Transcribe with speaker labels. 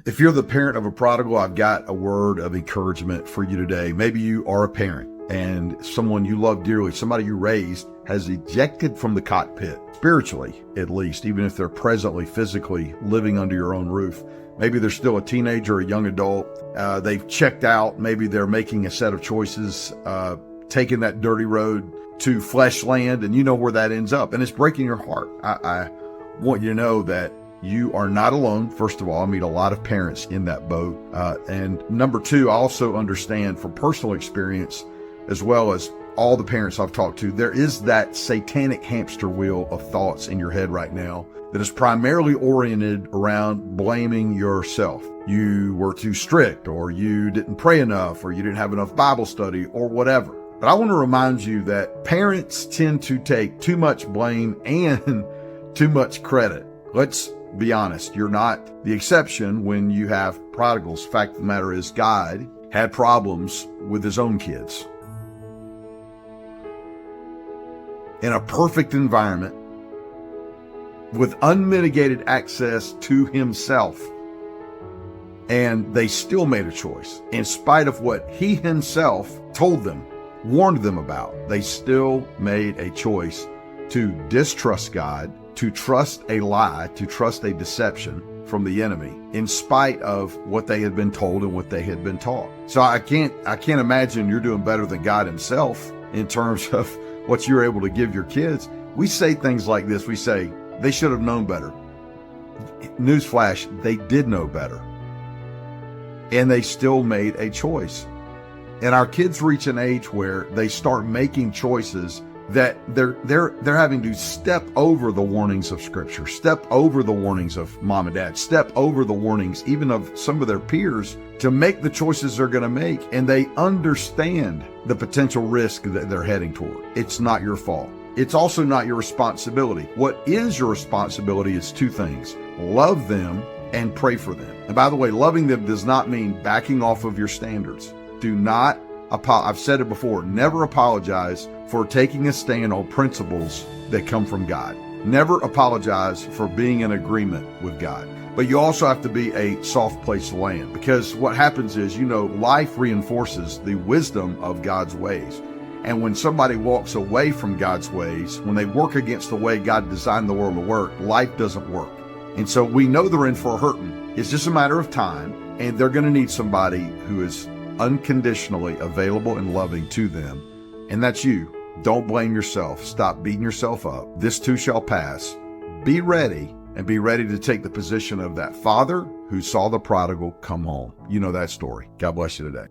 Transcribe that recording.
Speaker 1: If you're the parent of a prodigal, I've got a word of encouragement for you today. Maybe you are a parent and someone you love dearly, somebody you raised, has ejected from the cockpit, spiritually at least, even if they're presently physically living under your own roof. Maybe they're still a teenager or a young adult. They've checked out. Maybe they're making a set of choices, taking that dirty road to flesh land, and you know where that ends up. And it's breaking your heart. I want you to know that you are not alone. First of all, I meet a lot of parents in that boat. And number two, I also understand from personal experience, as well as all the parents I've talked to, there is that satanic hamster wheel of thoughts in your head right now that is primarily oriented around blaming yourself. You were too strict, or you didn't pray enough, or you didn't have enough Bible study, or whatever. But I want to remind you that parents tend to take too much blame and too much credit. Let's be honest, you're not the exception when you have prodigals. Fact of the matter is, God had problems with his own kids. In a perfect environment, with unmitigated access to himself, and they still made a choice. In spite of what he himself told them, warned them about, they still made a choice to distrust God, to trust a lie, to trust a deception from the enemy, in spite of what they had been told and what they had been taught. So I can't imagine you're doing better than God himself in terms of what you're able to give your kids. We say things like this. We say, they should have known better. Newsflash, they did know better. And they still made a choice. And our kids reach an age where they start making choices that they're having to step over the warnings of Scripture, step over the warnings of mom and dad, step over the warnings even of some of their peers to make the choices they're going to make. And they understand the potential risk that they're heading toward. It's not your fault. It's also not your responsibility. What is your responsibility is two things: love them and pray for them. And by the way, loving them does not mean backing off of your standards. Do not, I've said it before, never apologize for taking a stand on principles that come from God. Never apologize for being in agreement with God. But you also have to be a soft place to land, because what happens is, life reinforces the wisdom of God's ways. And when somebody walks away from God's ways, when they work against the way God designed the world to work, life doesn't work. And so we know they're in for a hurting. It's just a matter of time, and they're going to need somebody who is unconditionally available and loving to them. And that's you. Don't blame yourself. Stop beating yourself up. This too shall pass. Be ready, and be ready to take the position of that father who saw the prodigal come home. You know that story. God bless you today.